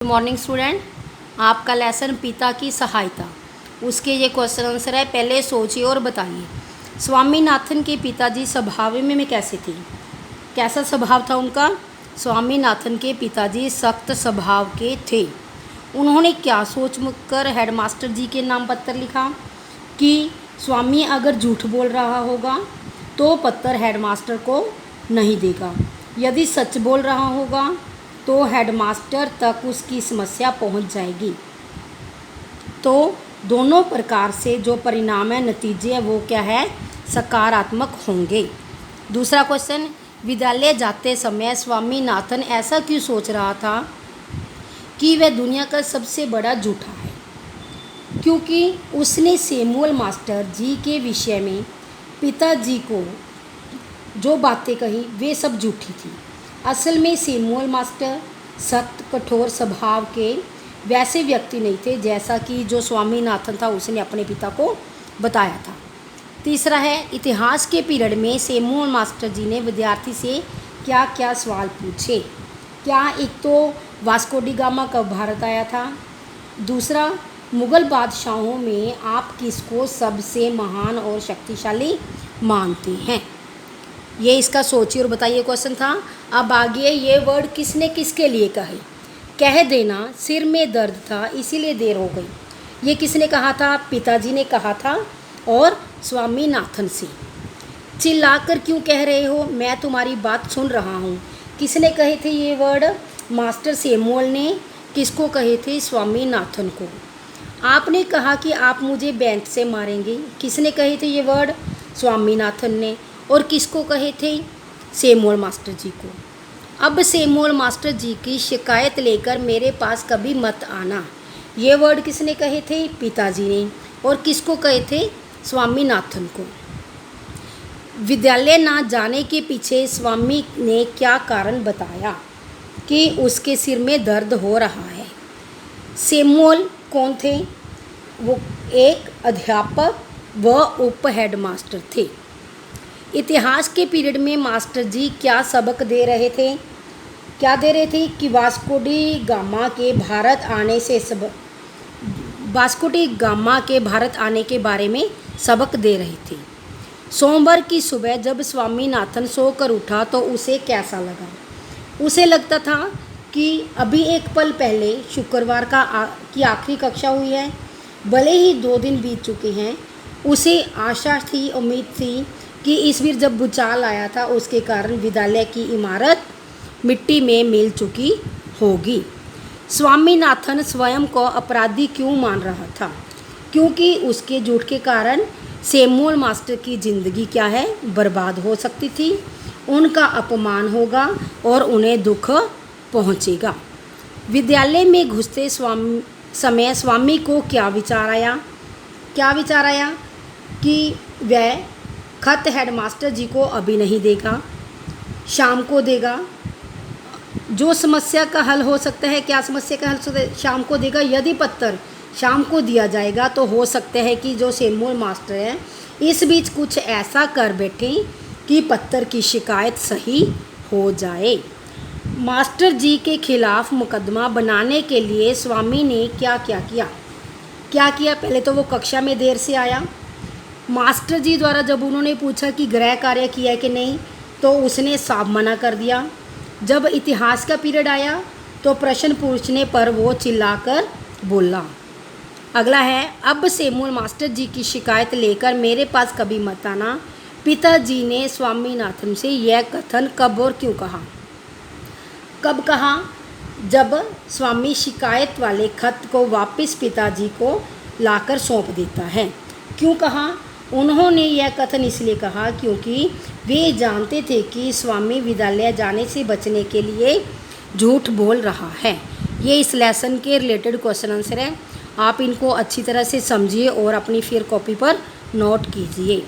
Good morning student, आपका lesson पिता की सहायता, उसके ये क्वेश्चन आंसर है। पहले सोचिए और बताइए। स्वामीनाथन के पिताजी स्वभाव में कैसे थे? कैसा स्वभाव था उनका? स्वामीनाथन के पिताजी सख्त स्वभाव के थे। उन्होंने क्या सोच कर हेडमास्टर जी के नाम पत्र लिखा कि स्वामी अगर झूठ बोल रहा होगा तो पत्र हेडमास्टर को नहीं देगा, यदि सच बोल रहा होगा तो हेडमास्टर तक उसकी समस्या पहुंच जाएगी। तो दोनों प्रकार से जो परिणाम है, नतीजे है, वो क्या है? सकारात्मक होंगे। दूसरा क्वेश्चन, विद्यालय जाते समय स्वामीनाथन ऐसा क्यों सोच रहा था कि वह दुनिया का सबसे बड़ा झूठा है? क्योंकि उसने सैमुअल मास्टर जी के विषय में पिताजी को जो बातें कही वे सब झूठी थी। असल में सैमुअल मास्टर सख्त कठोर स्वभाव के वैसे व्यक्ति नहीं थे जैसा कि जो स्वामीनाथन था उसने अपने पिता को बताया था। तीसरा है, इतिहास के पीरियड में सैमुअल मास्टर जी ने विद्यार्थी से क्या क्या सवाल पूछे? क्या एक तो वास्को डी गामा कब भारत आया था? दूसरा, मुग़ल बादशाहों में आप किसको सबसे महान और शक्तिशाली मानते हैं? ये इसका सोचिए और बताइए क्वेश्चन था। अब आगे, ये वर्ड किसने किसके लिए कहे? कह देना सिर में दर्द था इसीलिए देर हो गई, ये किसने कहा था? पिताजी ने कहा था और स्वामीनाथन से। चिल्लाकर क्यों कह रहे हो, मैं तुम्हारी बात सुन रहा हूँ, किसने कहे थे ये वर्ड? मास्टर सैमुअल ने। किसको कहे थे? स्वामीनाथन को। आपने कहा कि आप मुझे बेंच से मारेंगे, किसने कहे थे ये वर्ड? स्वामीनाथन ने। और किसको कहे थे? सैमुअल मास्टर जी को। अब सैमुअल मास्टर जी की शिकायत लेकर मेरे पास कभी मत आना, ये वर्ड किसने कहे थे? पिताजी ने। और किसको कहे थे? स्वामीनाथन को। विद्यालय ना जाने के पीछे स्वामी ने क्या कारण बताया कि उसके सिर में दर्द हो रहा है? सैमुअल कौन थे? वो एक अध्यापक व उप हेडमास्टर थे। इतिहास के पीरियड में मास्टर जी क्या सबक दे रहे थे? क्या दे रहे थे? कि वास्को डी गामा के भारत आने के बारे में सबक दे रहे थे। सोमवार की सुबह जब स्वामीनाथन सोकर उठा तो उसे कैसा लगा? उसे लगता था कि अभी एक पल पहले शुक्रवार की आखिरी कक्षा हुई है, भले ही 2 दिन बीत चुके हैं। उसे आशा थी, उम्मीद थी कि इस बार जब भूचाल आया था उसके कारण विद्यालय की इमारत मिट्टी में मिल चुकी होगी। स्वामीनाथन स्वयं को अपराधी क्यों मान रहा था? क्योंकि उसके झूठ के कारण सैमुअल मास्टर की ज़िंदगी क्या है? बर्बाद हो सकती थी, उनका अपमान होगा और उन्हें दुख पहुंचेगा। विद्यालय में घुसते समय स्वामी को क्या विचार आया? क्या विचार आया? कि वह खत हेडमास्टर जी को अभी नहीं देगा, शाम को देगा। जो समस्या का हल हो सकता है, क्या समस्या का हल शाम को देगा? यदि पत्र शाम को दिया जाएगा तो हो सकता है कि जो सैमुअल मास्टर है इस बीच कुछ ऐसा कर बैठे कि पत्र की शिकायत सही हो जाए। मास्टर जी के खिलाफ मुकदमा बनाने के लिए स्वामी ने क्या क्या किया? क्या किया? पहले तो वो कक्षा में देर से आया। मास्टर जी द्वारा जब उन्होंने पूछा कि गृह कार्य किया कि नहीं तो उसने साफ मना कर दिया। जब इतिहास का पीरियड आया तो प्रश्न पूछने पर वो चिल्लाकर बोला। अगला है, अब सैमुअल मास्टर जी की शिकायत लेकर मेरे पास कभी मत आना। पिताजी ने स्वामीनाथन से यह कथन कब और क्यों कहा? कब कहा? जब स्वामी शिकायत वाले खत को वापस पिताजी को लाकर सौंप देता है। क्यों कहा? उन्होंने यह कथन इसलिए कहा क्योंकि वे जानते थे कि स्वामी विद्यालय जाने से बचने के लिए झूठ बोल रहा है। ये इस लेसन के रिलेटेड क्वेश्चन आंसर है। आप इनको अच्छी तरह से समझिए और अपनी फिर कॉपी पर नोट कीजिए।